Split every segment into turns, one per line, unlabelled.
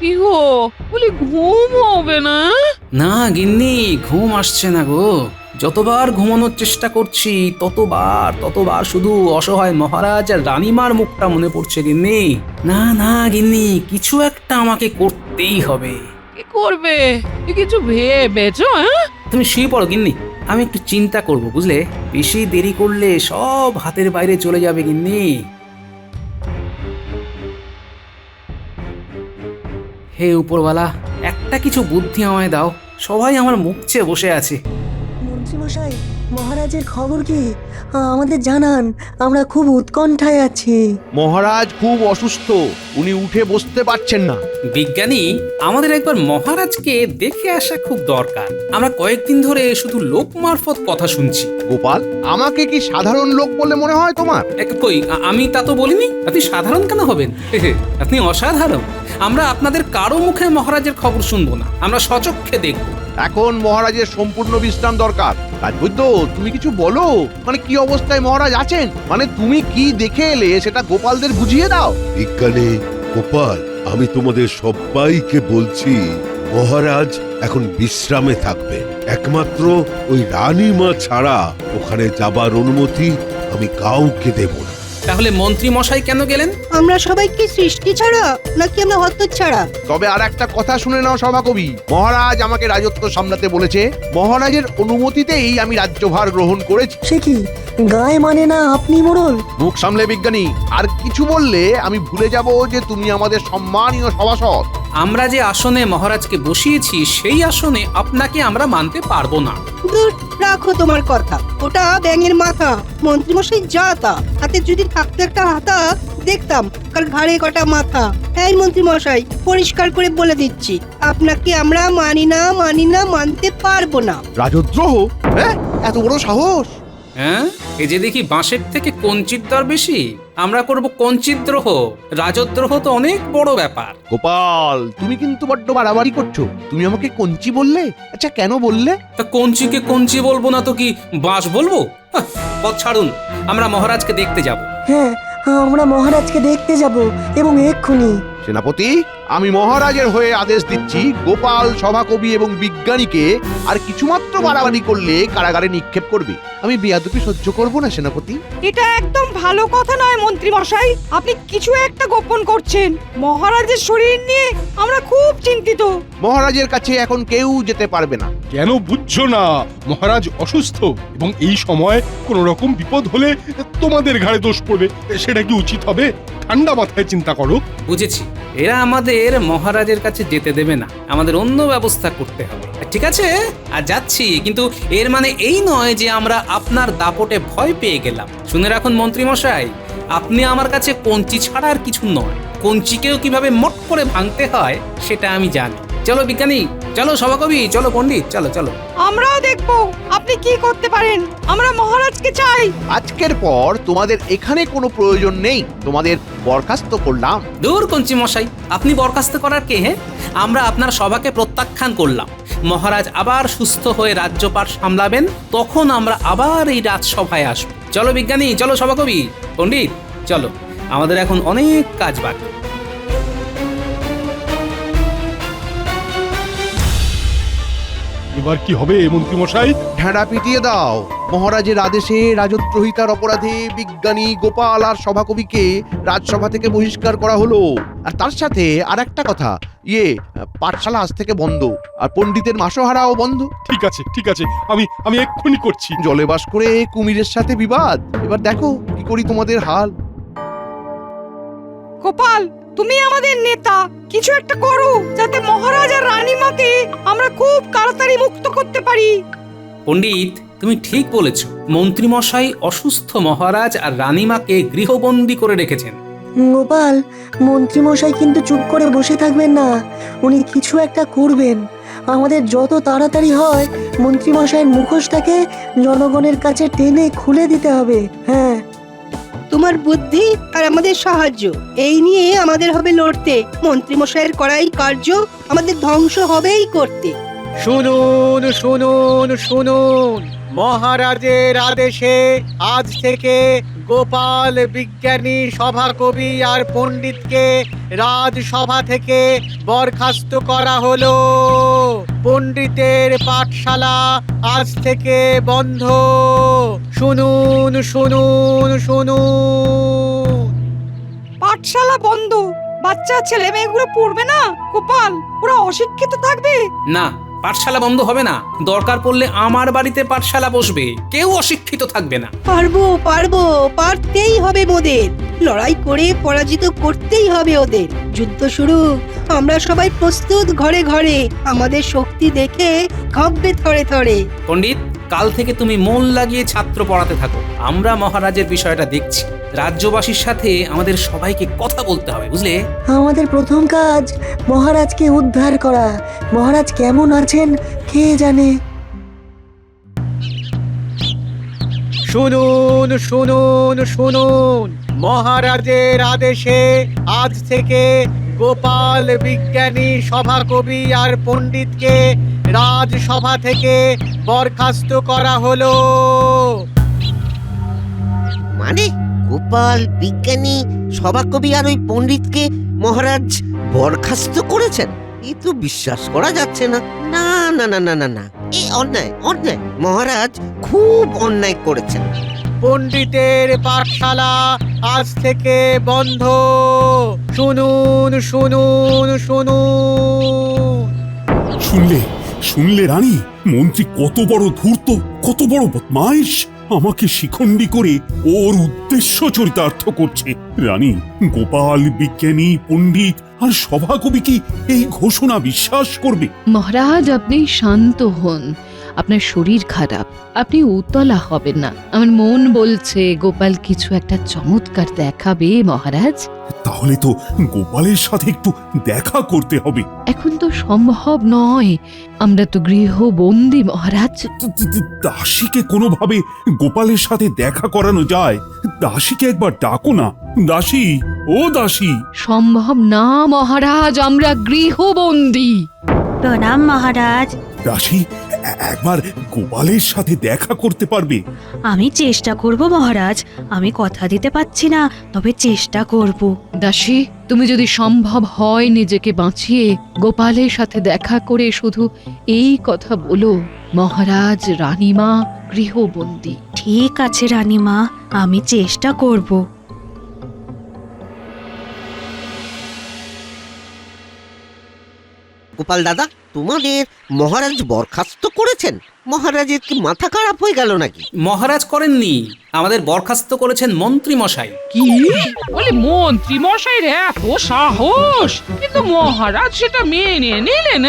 কি গো, বলি ঘুম হবে না?
না গিন্নি, ঘুম আসছে না গো। যতবার ঘুমানোর চেষ্টা করছি ততবার শুধু অসহায় মহারাজ আর রানীমার মুখটা মনে পড়ছে গিন্নি। না না গিন্নি, কিছু একটা আমাকে করতেই হবে।
কি করবে? কিছু ভেবেছো? হ্যাঁ,
তুমি শুয়ে পড়ো গিন্নি, আমি একটু চিন্তা করব বুঝলে। বেশি দেরি করলে সব হাতের বাইরে চলে যাবে গিন্নি। হে উপরওয়ালা, একটা কিছু বুদ্ধি আমায় দাও। সবাই আমার মুখ চেয়ে বসে আছে।
মন্ত্রীমশাই, মহারাজের খবর কি? আমাদের জানান, আমরা খুব উৎকণ্ঠায় আছি।
মহারাজ খুব অসুস্থ, উনি উঠে বসতে পারছেন না।
বিজ্ঞানী, আমাদের একবার মহারাজকে দেখে আসা খুব দরকার। আমরা কয়েকদিন ধরে শুধু লোক মারফত কথা শুনছি।
গোপাল, আমাকে কি সাধারণ লোক বলে মনে হয় তোমার?
কই, আমি তা তো বলিনি। আপনি সাধারণ কেন হবেন? আপনি অসাধারণ। আমরা আপনাদের কারো মুখে মহারাজের খবর শুনবো না, আমরা সচক্ষে দেখব।
এখন মহারাজের সম্পূর্ণ বিশ্রাম দরকার। রাজবৈদ্য, তুমি কিছু বলো, মানে কি অবস্থায় মহারাজ আছেন? মানে তুমি কি দেখে এলে সেটা গোপালদের বুঝিয়ে দাও।
বিজ্ঞানী গোপাল, আমি তোমাদের সবাইকে বলছি, মহারাজ এখন বিশ্রামে থাকবে। একমাত্র ওই রানীমা ছাড়া ওখানে যাবার অনুমতি আমি কাউকে দেব না।
তাহলে মন্ত্রী মশাই কেন গেলেন?
আমরা সবাই কি সৃষ্টি ছাড়া নাকি আমরা হত্য ছাড়া?
তবে আর একটা কথা শুনে নাও সভাকবি, মহারাজ আমাকে রাজত্ব সামলাতে বলেছে। মহারাজের অনুমতিতেই আমি রাজ্যভার গ্রহণ করেছি।
সে কি, গায়ে মানে না আপনি মোড়ল?
মুখ সামলে বিজ্ঞানী, আর কিছু বললে আমি ভুলে যাব যে তুমি আমাদের সম্মানীয় সভাসদ।
আমরা যে আসনে মহারাজকে বসিয়েছি সেই আসনে আপনাকে আমরা মানতে পারবো না।
দূর, রাখো তোমার কথা। ওটা ব্যাঙের মাথা, মন্ত্রীমশাই যা তা। হাতে যদি থাকতো একটা হাতা, দেখতাম কার ঘাড়ে কটা মাথা। এই মন্ত্রীমশাই, পরিষ্কার করে বলে দিচ্ছি, আপনাকে আমরা মানি না, মানতে পারবো না।
রাজদ্রোহ? হ্যাঁ, এত বড় সাহস!
হ্যাঁ, এ যে দেখি বাঁশের থেকে কঞ্চির দর বেশি। আমরা করব কঞ্চিদ্রোহ। রাজদ্রোহ তো অনেক বড় ব্যাপার।
গোপাল, তুমি কিন্তু বড্ড বাড়াবাড়ি করছো। তুমি আমাকে কঞ্চি বললে? আচ্ছা, কেন বললে?
তা কঞ্চিকে কঞ্চি বলবো না তো কি বাঁশ বলবো? পথ ছাড়ুন, আমরা মহারাজকে দেখতে যাব।
হ্যাঁ, আমরা মহারাজকে দেখতে যাব, এবং এক্ষুনি।
সেনাপতি, আমি মহারাজের হয়ে আদেশ দিচ্ছি, গোপাল, সভাকবি এবং বিজ্ঞানীকে আর কিছুমাত্র বাড়াবাড়ি করলে কারাগারে নিক্ষেপ করবে। আমি বেয়াদবি সহ্য করব না সেনাপতি।
এটা একদম ভালো কথা নয় মন্ত্রী মশাই, আপনি কিছু একটা গোপন করছেন। মহারাজের শরীর নিয়ে আমরা খুব চিন্তিত।
মহারাজের কাছে এখন কেউ যেতে পারবে না।
কেন বুঝছো না? মহারাজ অসুস্থ, এবং এই সময় কোনো রকম বিপদ হলে তোমাদের ঘাড়ে দোষ পড়বে। সেটা কি উচিত হবে? ঠান্ডা মাথায় চিন্তা করো।
বুঝেছি, এরা আমাদের মহারাজের কাছে যেতে দেবে না। আমাদের অন্য ব্যবস্থা করতে হবে। ঠিক আছে, আর যাচ্ছি, কিন্তু এর মানে এই নয় যে আমরা আপনার দাপটে ভয় পেয়ে গেলাম। শুনে রাখুন মন্ত্রী মশাই, আপনি আমার কাছে কঞ্চি ছাড়া আর কিছু নয়। কঞ্চিকেও কিভাবে মোট করে ভাঙতে হয় সেটা আমি জানি। চলো বিজ্ঞানী, চলো সভাকবি, চলো পণ্ডিত, চলো চলো।
আমরাও দেখবো আপনি কি করতে পারেন। আমরা মহারাজকে চাই।
আজকের পর তোমাদের এখানে কোনো প্রয়োজন নেই, তোমাদের বরখাস্ত করলাম।
দূর কঞ্চি মশাই, আপনি বরখাস্ত করার কে? হ্যাঁ, আমরা আপনার সভাকে প্রত্যাখ্যান করলাম। মহারাজ আবার সুস্থ হয়ে রাজ্যপাট সামলাবেন, তখন আমরা আবার এই রাজসভায় আসবো। চলো বিজ্ঞানী, চলো সভাকবি, পণ্ডিত, চলো, আমাদের এখন অনেক কাজ বাকি।
এবার কি হবে মন্ত্রী মশাই?
ঢেঁড়া পিটিয়ে দাও। মহারাজের আদেশে রাজদ্রোহিতার অপরাধে বিজ্ঞানী, গোপাল আর সভাকবিকে রাজসভা থেকে বহিষ্কার করা হলো। আর তার সাথে আর একটা কথা, পাঠশালা আজ থেকে বন্ধ, আর পণ্ডিতের মাসোহারাও বন্ধ।
ঠিক আছে, ঠিক আছে, আমি এক্ষুনি করছি।
জলে বাস করে কুমিরের সাথে বিবাদ। এবার দেখো কি করি তোমাদের হাল।
গোপাল, তুমি আমাদের নেতা, কিছু একটা করো যাতে মহারাজ আর রানীমাকে আমরা খুব তাড়াতাড়ি মুক্ত করতে পারি।
পণ্ডিত, তুমি ঠিক বলেছ। মন্ত্রী মশাই অসুস্থ মহারাজ আর রানীমাকে গৃহবন্দী করে রেখেছেন।
গোপাল, মন্ত্রীমশাই কিন্তু চুপ করে বসে থাকবেন না, উনি কিছু একটা করবেন। আমাদের যত তাড়াতাড়ি হয় মন্ত্রীমশাইয়ের মুখোশটাকে জনগণের কাছে টেনে খুলে দিতে হবে। হ্যাঁ,
তোমার বুদ্ধি আর আমাদের সাহায্য, এই নিয়ে আমাদের হবে লড়তে। মন্ত্রীমশাইয়ের করাই কার্য আমাদের ধ্বংস হবেই করতে।
শুনুন শুনুন শুনুন, মহারাজের আদেশে আজ থেকে গোপাল বিজ্ঞানী সভাকবি আর পণ্ডিতকে রাজসভা থেকে বরখাস্ত করা হলো। পণ্ডিতের পাঠশালা আজ থেকে বন্ধ। শুনুন শুনুন শুনুন।
পাঠশালা বন্ধ? বাচ্চা ছেলে মেয়েগুলো পড়বে না গোপাল? ওরা অশিক্ষিত থাকবে?
না, পাঠশালা বন্ধ হবে না। দরকার পড়লে আমার বাড়িতে পাঠশালা বসবে, কেউ অশিক্ষিত থাকবে না।
পারবো পারবো, পারতেই হবে মোদের। লড়াই করে পরাজিত করতেই হবে ওদের। যুদ্ধ শুরু, আমরা সবাই প্রস্তুত ঘরে ঘরে। আমাদের শক্তি দেখে কাঁপবে থরে থরে।
পণ্ডিত, কাল থেকে তুমি মন লাগিয়ে ছাত্র পড়াতে থাকো। আমরা মহারাজের বিষয়টা দেখছি। রাজ্যবাসীর সাথে আমাদের সবাইকে কথা বলতে হবে, বুঝলে?
আমাদের প্রথম কাজ মহারাজকে উদ্ধার করা। মহারাজ কেমন আছেন কে জানে।
শুনুন শুনুন শুনুন। মহারাজের আদেশে আজ থেকে গোপাল বিজ্ঞানী সভাকবি আর পণ্ডিতকে রাজসভা থেকে বরখাস্ত করা হলো।
মানে গোপাল বিজ্ঞানী সভাকবি আর ওই পণ্ডিতকে মহারাজ বরখাস্ত করেছেন? এ তো বিশ্বাস করা যাচ্ছে না। না না না না না না, এ অন্যায় অন্যায়। মহারাজ খুব অন্যায় করেছেন।
পণ্ডিতের পাঠশালা আজ থেকে বন্ধ। শুনুন শুনুন শুনুন।
শুনলে রানী, মন্ত্রী কত বড় ধূর্ত, কত বড় বদমাইশ। আমাকে শিখণ্ডী করে ওর উদ্দেশ্য চরিতার্থ করছে। রানী, গোপাল বিজ্ঞানী পণ্ডিত আর সভাকবি কি এই ঘোষণা বিশ্বাস করবে?
মহারাজ, আপনি শান্ত হন। আপনার শরীর খারাপ, আপনি উতলা হবেন না। আমার মন বলছে গোপাল কিছু একটা চমৎকার দেখাবে মহারাজ।
তাহলে তো গোপালের সাথে একটু দেখা করতে হবে।
এখন তো সম্ভব নয়, আমরা তো গৃহবন্দী মহারাজ।
দাসীকে কোনোভাবে গোপালের সাথে দেখা করানো যায়? দাসীকে একবার ডাকো না। দাসী, ও দাসী।
সম্ভব না মহারাজ, আমরা গৃহবন্দী।
প্রণাম মহারাজ।
দাসী, একবার গোপালের সাথে দেখা করতে পারবে?
আমি চেষ্টা করব মহারাজ, আমি কথা দিতে পারছি না, তবে চেষ্টা করব।
দাসী, তুমি যদি সম্ভব হয় নিজেকে বাঁচিয়ে গোপালের সাথে দেখা করে শুধু এই কথা বলো, মহারাজ রানীমা গৃহবন্দী।
ঠিক আছে রানীমা, আমি চেষ্টা করব।
গোপাল দাদা, তোমাদের মহারাজ বরখাস্ত করেছেন? মহারাজের কি মাথা খারাপ হয়ে গেল নাকি?
মহারাজ করেননি, আমাদের বরখাস্ত করেছেন মন্ত্রী মশাই।
কি বলে মন্ত্রী মশাইর এত সাহস? কিন্তু মহারাজ সেটা মেনে নিলেন।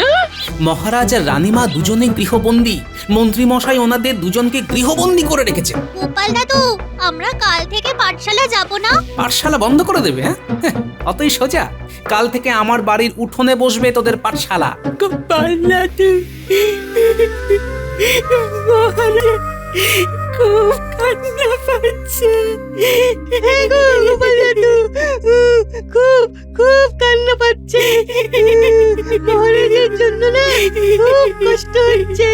মহারাজ আর রানীমা দুজনে গৃহবন্দী। মন্ত্রী মশাই ওনাদের দুজনকে গৃহবন্দী করে রেখেছে।
গোপাল দাদু, আমরা কাল থেকে পাঠশালা যাব না?
পাঠশালা বন্ধ করে দেবে? হ্যাঁ, অতই সোজা। কাল থেকে আমার বাড়ির উঠোনে বসবে তোদের পাঠশালা।
গোপাল দাদু, খুব কান্না পাচ্ছে। গোপাল দাদু, খুব খুব কান্না পাচ্ছে। মহারাজের জন্য না খুব কষ্ট হচ্ছে।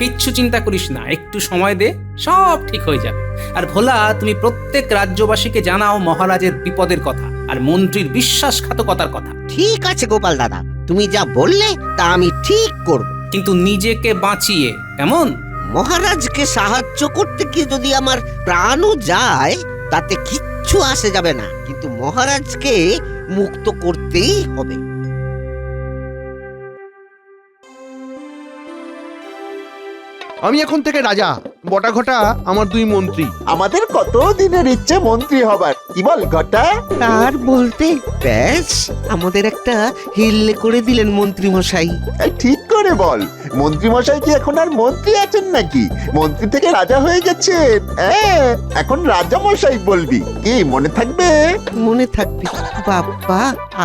কিচ্ছু চিন্তা করিস না, একটু সময় দে, সব ঠিক হয়ে যাবে। আর ভোলা, তুমি প্রত্যেক রাজ্যবাসীকে জানাও মহারাজের বিপদের কথা আর মন্ত্রীর বিশ্বাসঘাতকতার কথা।
ঠিক আছে গোপাল দাদা, তুমি যা বললে তা আমি ঠিক করব।
কিন্তু নিজেকে বাঁচিয়ে, কেমন?
মহারাজকে সাহায্য করতে গিয়ে যদি আমার প্রাণও যায় তাতে কিচ্ছু আসে যাবে না, কিন্তু মহারাজকে মুক্ত করতেই হবে।
আমি এখন থেকে রাজা, বটা ঘটা আমার দুই মন্ত্রী।
আমাদের কত দিনের ইচ্ছে মন্ত্রী হবার, কি বল ঘটা?
আর বলতে ব্যাস আমাদের একটা হিল্লে করে দিলেন মন্ত্রী মশাই।
ঠিক করে বল, মন্ত্রী মশাই কি এখন আর মন্ত্রী আছেন নাকি? মন্ত্রী থেকে রাজা হয়ে গেছেন। এখন রাজা মশাই বলবি, কি মনে থাকবে?
মনে থাকবে বাবা,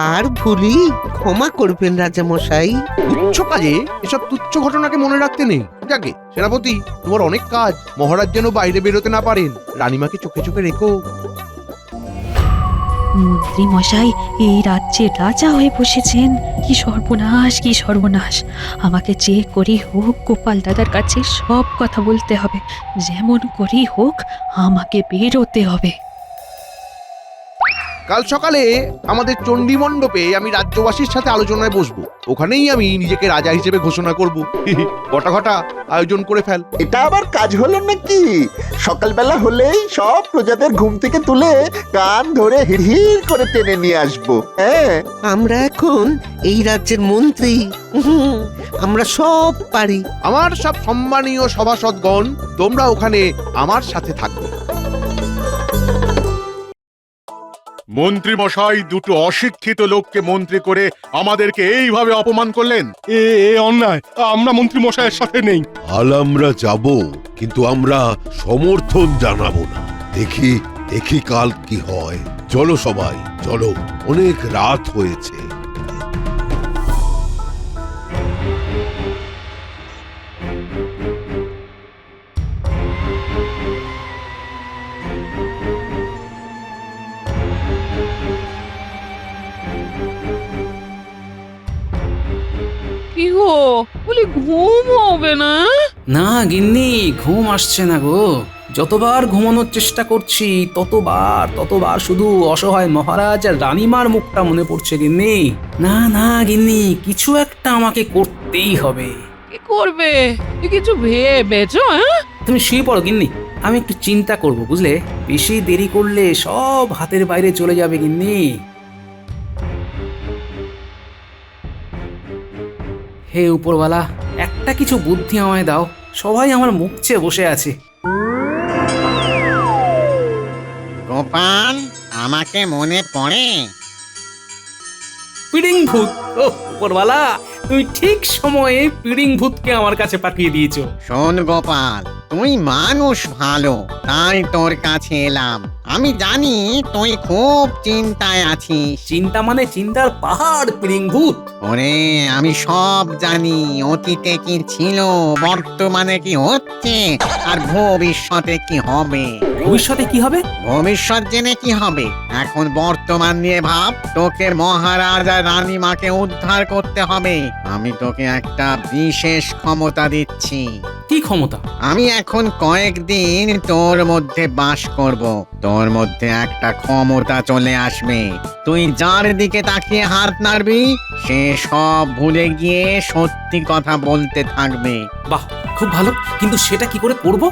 আর ভুলি, ক্ষমা করবেন রাজা মশাই।
তুচ্ছ কাজে এসব তুচ্ছ ঘটনাকে মনে রাখতে নেই। যাকে সেনাপতি, তোমার অনেক কাজ। মহারাজ যেন বাইরে বেরোতে না পারেন। রানীমাকে চোখে চোখে রেখো।
মন্ত্রী মশাই এই রাজ্যের রাজা হয়ে বসেছেন। কি সর্বনাশ, কি সর্বনাশ! আমাকে যে করেই হোক গোপাল দাদার কাছে সব কথা বলতে হবে। যেমন করেই হোক আমাকে বেরোতে হবে।
কাল সকালে আমাদের চণ্ডী মণ্ডপে আমি রাজ্যবাসীর সাথে আলোচনায় বসবো। ওখানেই আমি নিজেকে রাজা হিসেবে ঘোষণা করব। ঘটা ঘটা আয়োজন করে ফেল।
এটা আবার কাজ হলো নাকি? সকালবেলা হলেই সব প্রজাদের ঘুম থেকে তুলে কান ধরে হিড়হিড় করে টেনে নিয়ে আসবো। হ্যাঁ,
আমরা এখন এই রাজ্যের মন্ত্রী। আমরা সব পারি।
আমার সব সম্মানীয় সভাসদগণ, তোমরা ওখানে আমার সাথে থাকবে।
মন্ত্রী মশাই দুটো অশিক্ষিত লোককে মন্ত্রী করে আমাদেরকে এইভাবে অপমান করলেন। এ অন্যায়। আমরা মন্ত্রী মশাইয়ের সাথে নেই।
কাল আমরা যাব, কিন্তু আমরা সমর্থন জানাবো না। দেখি দেখি কাল কি হয়। চলো সবাই, চলো, অনেক রাত হয়েছে।
কি গো, বলি ঘুম হবে না?
না গিন্নি, ঘুম আসছে না গো। যতবার ঘুমানোর চেষ্টা করছি ততবার শুধু অসহায় মহারাজ আর রানীমার মুখটা মনে পড়ছে গিন্নি। না না গিন্নি, কিছু একটা আমাকে করতেই হবে।
কি করবে? কিছু ভেবেছো? হ্যাঁ,
তুমি শুয়ে পড়ো গিন্নি, আমি একটু চিন্তা করব, বুঝলে? বেশি দেরি করলে সব হাতের বাইরে চলে যাবে গিন্নি। হে উপরওয়ালা, একটা কিছু বুদ্ধি আমায় দাও। সবাই আমার মুখ চেয়ে বসে আছে।
গোপাল, আমাকে মনে পড়ে?
পিড়িং ভূত! ও উপরওয়ালা, তুমি ঠিক সময়ে পিড়িং ভূতকে আমার কাছে পাঠিয়ে দিয়েছো।
শোন গোপাল, তুই মানুষ ভালো, তাই তোর কাছে এলাম। আমি জানি তুই খুব চিন্তায় আছিস।
চিন্তা মানে চিন্তার পাহাড় পিড়িং ভূত।
ওরে, আমি সব জানি। অতীতে কি ছিল, বর্তমানে কি হচ্ছে, আর ভবিষ্যতে কি হবে।
ভবিষ্যতে কি হবে?
ভবিষ্যৎ জেনে কি হবে? এখন বর্তমান নিয়ে ভাব। তোকে মহারাজ আর রানীমাকে উদ্ধার করতে হবে। আমি তোকে একটা বিশেষ ক্ষমতা দিচ্ছি।
কি ক্ষমতা?
আমি এখন কয়েকদিন তোর মধ্যে বাস করব। তোর মধ্যে একটা ক্ষমতা চলে আসবে। তুই যার দিকে তাকিয়ে হাত নাড়বি, সে সব ভুলে গিয়ে সত্যি কথা বলতে থাকবে।
বাহ, খুব ভালো। কিন্তু সেটা কি করে করব?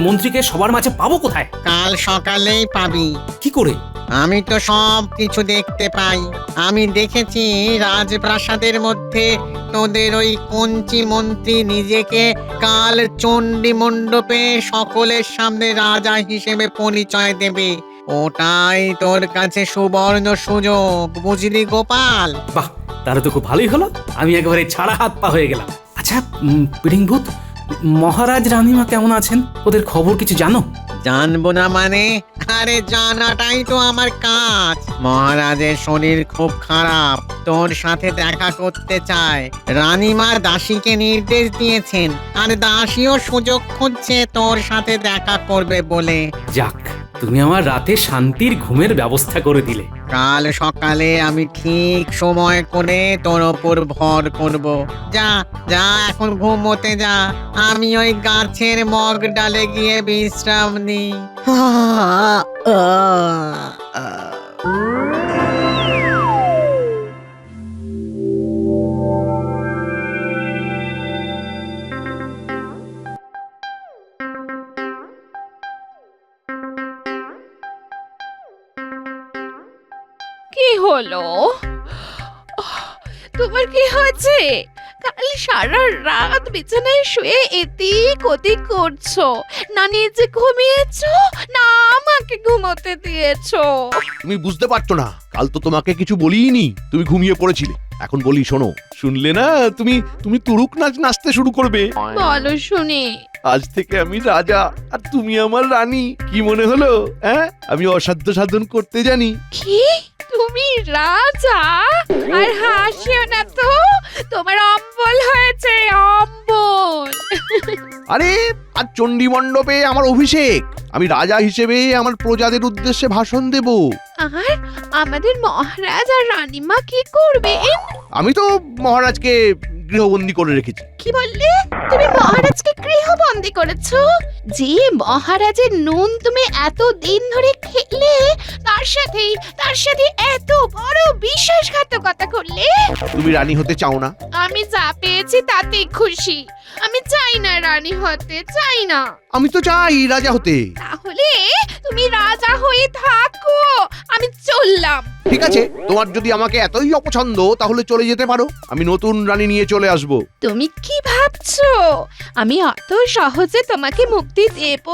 মন্ত্রীকে সবার মাঝে পাবো কোথায়?
কাল সকালেই পাবি।
কি করে?
আমি তো সব কিছু দেখতে পাই। আমি দেখেছি রাজপ্রাসাদের মধ্যে তোদের ওই কঞ্চি মন্ত্রী নিজেকে কাল চণ্ডী মণ্ডপে সকলের সামনে রাজা হিসেবে পরিচয় দেবে। ওটাই তোর কাছে সুবর্ণ সুযোগ, বুঝলি গোপাল?
বাহ, তাহলে তো খুব ভালোই হলো। আমি একেবারে ছাড়া হাত পা হয়ে গেলাম। আচ্ছা পিড়িং ভূত, মহারাজ রানীমা কেমন আছেন? ওদের খবর কিছু জানো?
জানবো না মানে? আরে জানাটাই তো আমার কাজ। মহারাজের শরীর খুব খারাপ, তোর সাথে দেখা করতে চায়। রানীমা দাসীকে নির্দেশ দিয়েছেন, আর দাসীও সুযোগ খুঁজছে তোর সাথে দেখা করবে বলে।
যাক, তুমি আমার রাতে শান্তির ঘুমের ব্যবস্থা করে দিলে।
কাল সকালে আমি ঠিক সময় করে তোর ওপর ভর করব। যা যা, এখন ঘুমোতে যা। আমি ওই গাছের মগ ডালে গিয়ে বিশ্রাম নিই।
কি হলো? তোমার কি হয়েছে? কাল সারা রাত বিছানায় শুয়ে এদিক ওদিক করছো, না নিজে ঘুমিয়েছো না আমাকে ঘুমোতে দিয়েছো।
তুমি বুঝতে পারছো না, কাল তো তোমাকে কিছু বলিনি, তুমি ঘুমিয়ে পড়েছিলে। এখন বলি শোনো, শুনলে না? তুমি তুমি তুরুক নাচ নাচতে শুরু করবে।
বলো শুনি।
আজ থেকে আমি রাজা আর তুমি আমার রানী। কি মনে হলো? হ্যাঁ, আমি অসাধ্য সাধন করতে জানি।
কি? তুমি রাজা? আর হাসিও না তো, তোমার অম্বল হয়েছে, অম্বল।
আরে আর চণ্ডী মণ্ডপে আমার অভিষেক। আমি রাজা হিসেবে আমার প্রজাদের উদ্দেশ্যে ভাষণ দেব।
আর আমাদের মহারাজ আর রানীমা কি করবে?
আমি তো মহারাজকে গৃহবন্দী করে রেখেছি।
কি বললে? তুমি মহারাজকে গৃহবন্দী করেছো? যে মহারাজের নুন তুমি এত দিন ধরে খেলে, তার সাথে এত বড় বিশ্বাসঘাতকতা করলে?
তুমি রানী হতে চাও না?
আমি যা পেয়েছি তাতেই খুশি। আমি চাই না রানী হতে, চাই না।
আমি তো চাই রাজা হতে।
তাহলে তুমি রাজা হয়ে থাকো, আমি চললাম।
ঠিক আছে, তোমার যদি আমাকে এতই অপছন্দ তাহলে চলে যেতে পারো। আমি নতুন রানী নিয়ে চলে আসব।
তুমি কি ভাবছো আমি অত সহজে তোমাকে মুক্তি দেব?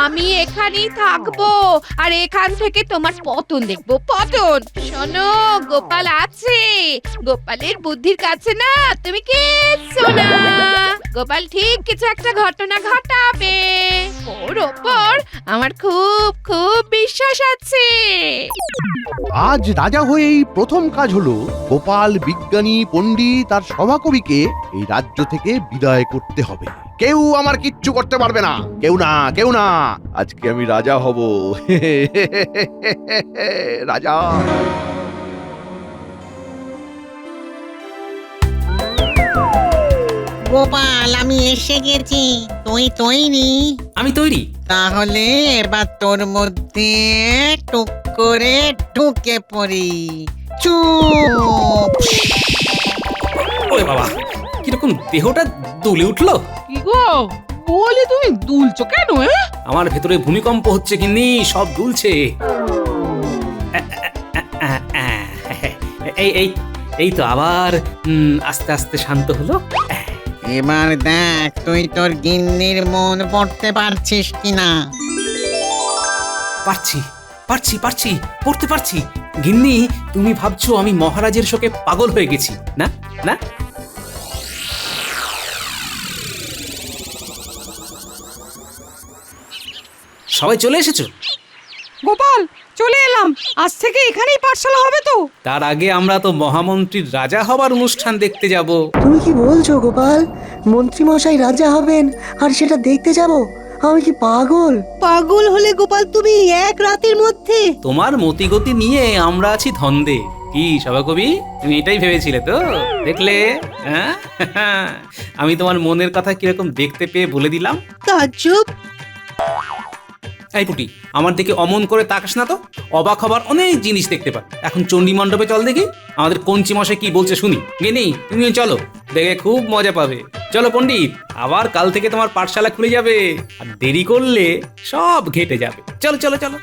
আমি এখানেই থাকবো, আর এখান থেকে তোমার পতন দেখবো, পতন। শোনো, গোপাল আছে, গোপালের বুদ্ধির কাছে না তুমি কিচ্ছু না। গোপাল ঠিক কিছু একটা ঘটনা ঘটাবে, ওর ওপর আমার খুব খুব বিশ্বাস আছে।
আজ রাজা হয়েই প্রথম কাজ হলো গোপাল, বিজ্ঞানী, পণ্ডিত আর সভাকবিকে এই রাজ্য থেকে বিদায় করতে হবে। কেউ আমার কিচ্ছু করতে পারবে না, কেউ না, কেউ না। আজকে আমি রাজা হব। রাজা।
গোপাল, আমি এসে গেছি। তুই তৈরি?
আমি তৈরি।
তাহলে এবার তোর মধ্যে টুক করে ঢুকে পড়ি। চুপ।
ওরে বাবা, কিরকম দেহটা দুলে উঠলো।
কি গো, বলে তুমি দুলছো কেন?
আমার ভেতরে ভূমিকম্প হচ্ছে, কিন্তু সব দুলছে। এই এই এই তো আবার আস্তে আস্তে শান্ত হলো।
এবার দেখ তুই তোর গিন্নির মন পড়তে পারছিস কিনা।
পারছি পারছি পারছি পড়তে পারছি। গিন্নি, তুমি ভাবছো আমি মহারাজের শোকে পাগল হয়ে গেছি? না না, সবাই চলে এসেছো?
গোপাল, চলে এলাম। আজ থেকে এখানেই পাঠশালা হবে তো?
তার আগে আমরা তো মহামন্ত্রীর রাজা হবার অনুষ্ঠান দেখতে যাব।
তুমি কি বলছো গোপাল? মন্ত্রী মশাই রাজা হবেন আর সেটা দেখতে যাব? আমি কি পাগল?
পাগল হলে গোপাল তুমি এক রাতের মধ্যে?
তোমার মতিগতি নিয়ে আমরা আছি ধন্দে। কি সভাকবি, তুমি এটাই ভেবেছিলে তো? দেখলে, হ্যাঁ? আমি তোমার মনের কথা কিরকম দেখতে পেয়ে বলে দিলাম।
তাজ্জব।
এই পুটি, আমার দিকে অমন করে তাকাস না তো। অবাক হবার অনেক জিনিস দেখতে পাই। এখন চণ্ডী মণ্ডপে চল দেখি, আমাদের কঞ্চি মশাই কি বলছে শুনি। গিনি, তুমিও চলো, দেখে খুব মজা পাবে। চলো পণ্ডিত, আবার কাল থেকে তোমার পাঠশালা খুলে যাবে, আর দেরি করলে সব ঘেটে যাবে। চলো চলো চলো।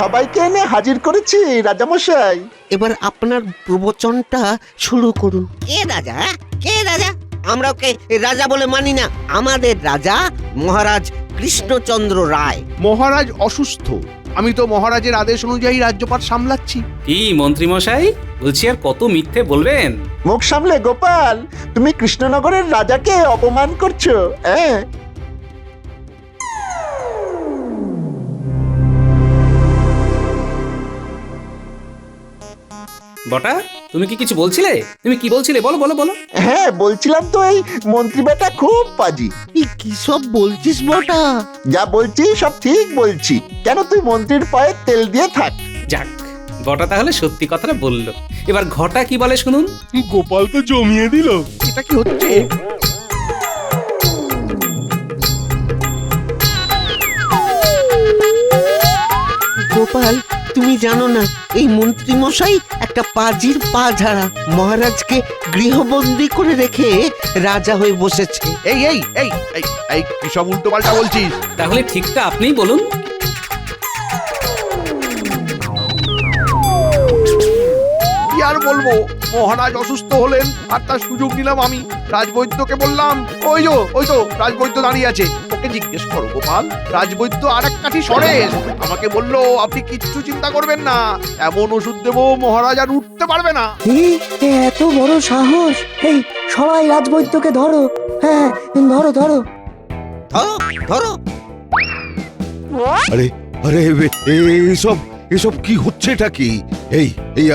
সবাইকে এনে হাজির করেছি রাজামশাই।
এবার আপনার প্রবচনটা শুরু করুন। কে রাজা? কে রাজা? আমরা ওকে রাজা বলে মানি না। আমাদের রাজা মহারাজ কৃষ্ণচন্দ্র রায়।
মহারাজ অসুস্থ, আমি তো মহারাজের আদেশ অনুযায়ী রাজ্যপাট সামলাচ্ছি।
কি মন্ত্রী মশাই, বলছি আর কত মিথ্যে বলবেন?
মুখ সামলে গোপাল, তুমি কৃষ্ণনগরের রাজাকে অপমান করছো। হ্যাঁ,
বটা, তুমি কি কিছু বলছিলে? তুমি কি বলছিলে? বলো বলো বলো।
হ্যাঁ বলছিলাম তো, এই মন্ত্রী বেটা খুব পাজি।
কি সব বলছিস বটা?
যা বলছি সব ঠিক বলছি। কেন, তুই মন্ত্রীর পায়ে তেল দিয়ে থাক।
যাক, বটা তাহলে সত্যি কথাটা বললো। এবার ঘটা কি বলে শুনুন।
গোপাল তো জমিয়ে দিল।
এটা কি হচ্ছে?
গোপাল, তুমি জানো না এই মন্ত্রী মশাই একটা পাজির পা ঝাড়া। মহারাজকে গৃহবন্দী করে রেখে রাজা হয়ে বসেছে।
এই এই এই এই এই কি সব উল্টো পাল্টা বলছিস?
তাহলে ঠিকটা আপনিই বলুন।
কি আর বলবো? মহারাজ অসুস্থ হলেন আর তার সুযোগ নিলাম আমি। রাজবৈদ্যকে বললাম, ওই তো রাজবৈদ্য দাঁড়িয়ে আছে, ওকে জিজ্ঞেস করো গোপাল। রাজবৈদ্য আর এক কাঠি সরেস আমাকে বললো, আপনি কিচ্ছু চিন্তা করবেন না, এমন ওষুধ দেবো মহারাজ আর উঠতে পারবে না।
কি এত বড় সাহস! এই সবাই রাজবৈদ্যকে ধরো। হ্যাঁ, ধরো ধরো।
ধরো ধরো।
আরে আরে এসব এসব কি হচ্ছেটা কি? এই এই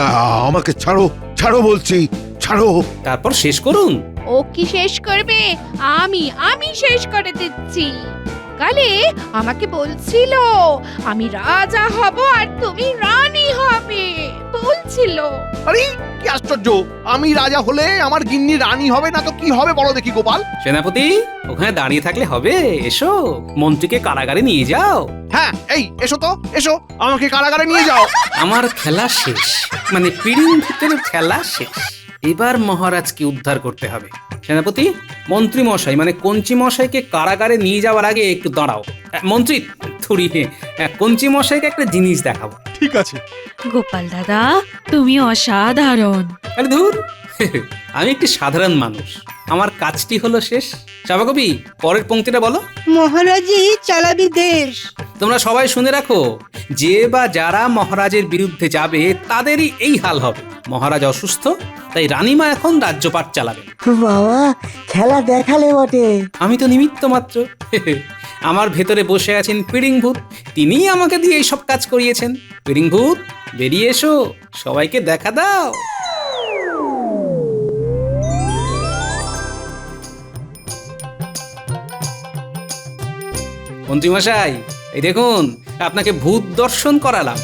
আমাকে ছাড়ো, ছাড়ো বলছি, ছাড়ো।
তারপর শেষ করুন।
ও কি শেষ করবে? আমি শেষ করে দিচ্ছি। কালে আমাকে বলছিল আমি রাজা হব আর তুমি রানী হবে বলছিল।
আরে কি আশ্চর্য! আমি রাজা হলে আমার গিন্নি রানী হবে না তো কি হবে বলো দেখি গোপাল?
সেনাপতি, ওখানে দাঁড়িয়ে থাকলে হবে? এসো, মন্ত্রীকে কারাগারে নিয়ে যাও।
হ্যাঁ, এই এসো তো, এসো, আমাকে কারাগারে নিয়ে যাও।
আমার খেলা শেষ, মানে পিড়িং ভূতের খেলা শেষ। এবার মহারাজকে উদ্ধার করতে হবে। সেনাপতি, মন্ত্রী মশাই মানে কঞ্চি মশাইকে কারাগারে নিয়ে যাওয়ার আগে একটু দাঁড়াও। মন্ত্রী থুড়িয়ে কঞ্চি মশাইকে একটা জিনিস দেখাবো।
ঠিক আছে।
গোপাল দাদা, তুমি অসাধারণ।
আরে ধুর, আমি একটি সাধারণ মানুষ, আমার কাজটি হলো শেষ। সভাকবি, পরের পংক্তিটা বলো।
মহারাজই চালাবি দেশ।
তোমরা সবাই শুনে রাখো, যে বা যারা মহারাজের বিরুদ্ধে যাবে তাদেরই এই হাল হবে। মহারাজ অসুস্থ, তাই রানীমা এখন রাজ্যপাট চালাবে।
বাবা, খেলা দেখালে বটে।
আমি তো নিমিত্ত মাত্র। আমার ভেতরে বসে আছেন পিড়িং ভূত, তিনিই আমাকে দিয়ে এই সব কাজ করিয়েছেন। পিড়িং ভূত, বেরিয়ে এসো, সবাইকে দেখা দাও। মন্ত্রীমশাই, এই দেখুন, আপনাকে ভূত দর্শন করালাম।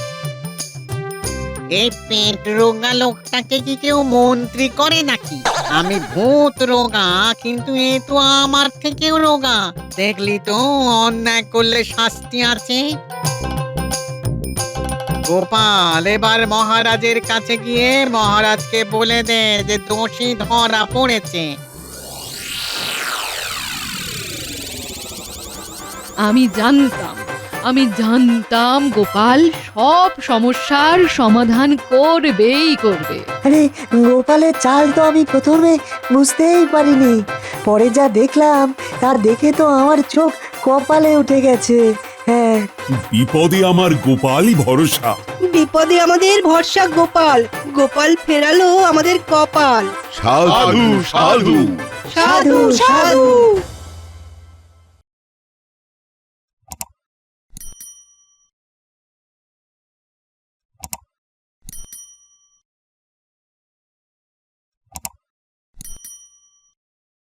এই পেট রোগা লোকটাকে কি কেউ মন্ত্রী করে নাকি? আমি ভূত রোগা, কিন্তু এ তো আমার থেকেও রোগা। দেখলি তো, অন্যায় করলে শাস্তি আছে। গোপাল, এবার মহারাজের কাছে গিয়ে মহারাজকে বলে দে যে দোষী ধরা পড়েছে।
আমি জানতাম গোপাল সব সমস্যার সমাধান করবেই করবে।
আরে গোপালের চাল তো আমি প্রথমে বুঝতেই পারিনি, পরে যা দেখলাম তার দেখে তো আমার চোখ কপালে উঠে গেছে। হ্যাঁ,
বিপদে আমার গোপালই ভরসা।
বিপদে আমাদের ভরসা গোপাল। গোপাল ফেরালো আমাদের কপাল।
সাধু সাধু
সাধু সাধু।